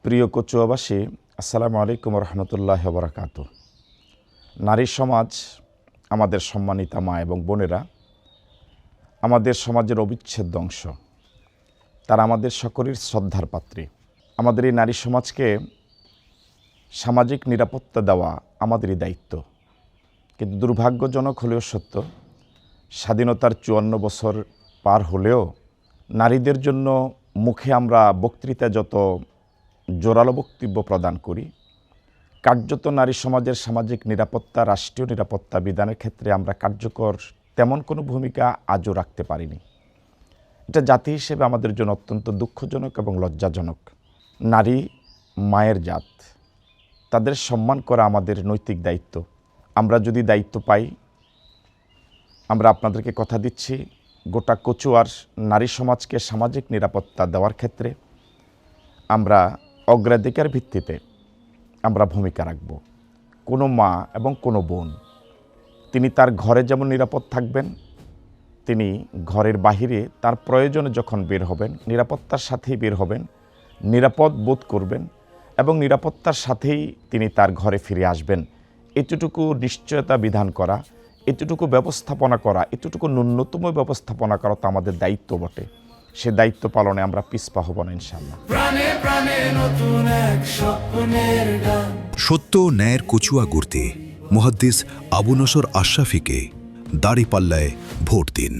প্রিয় কচুয়াবাসী, আসসালামু আলাইকুম রহমতুল্লাহ বারাকাতুহু। নারী সমাজ আমাদের সম্মানিতা মা এবং বোনেরা, আমাদের সমাজের অবিচ্ছেদ্য অংশ। তারা আমাদের সকলের শ্রদ্ধার পাত্রী। আমাদের এই নারী সমাজকে সামাজিক নিরাপত্তা দেওয়া আমাদেরই দায়িত্ব। কিন্তু দুর্ভাগ্যজনক হলেও সত্য, স্বাধীনতার ৫৪ বছর পার হলেও নারীদের জন্য মুখে আমরা বক্তৃতা যত জোরালো বক্তব্য প্রদান করি, কার্যত নারী সমাজের সামাজিক নিরাপত্তা, রাষ্ট্রীয় নিরাপত্তা বিধানের ক্ষেত্রে আমরা কার্যকর তেমন কোনো ভূমিকা আজও রাখতে পারিনি। এটা জাতি হিসেবে আমাদের জন্য অত্যন্ত দুঃখজনক এবং লজ্জাজনক। নারী মায়ের জাত, তাদের সম্মান করা আমাদের নৈতিক দায়িত্ব। আমরা যদি দায়িত্ব পাই, আমরা আপনাদেরকে কথা দিচ্ছি, গোটা কচুয়ার নারী সমাজকে সামাজিক নিরাপত্তা দেওয়ার ক্ষেত্রে আমরা অগ্রাধিকার ভিত্তিতে আমরা ভূমিকা রাখব। কোনো মা এবং কোনো বোন, তিনি তার ঘরে যেমন নিরাপদ থাকবেন, তিনি ঘরের বাহিরে তার প্রয়োজনে যখন বের হবেন, নিরাপত্তার সাথেই বের হবেন, নিরাপদ বোধ করবেন এবং নিরাপত্তার সাথেই তিনি তার ঘরে ফিরে আসবেন। এতটুকু নিশ্চয়তা বিধান করা, এতটুকু ব্যবস্থাপনা করা, এতটুকু ন্যূনতম ব্যবস্থাপনা করা তো আমাদের দায়িত্ব বটে। সে দায়িত্ব পালনে আমরা পিছপা হব না ইনশাআল্লাহ। সত্য ন্যায়ের কচুয়া গড়তে মুহাদ্দিস আবু নসর আশরাফিকে দাঁড়িপাল্লায় ভোট দিন।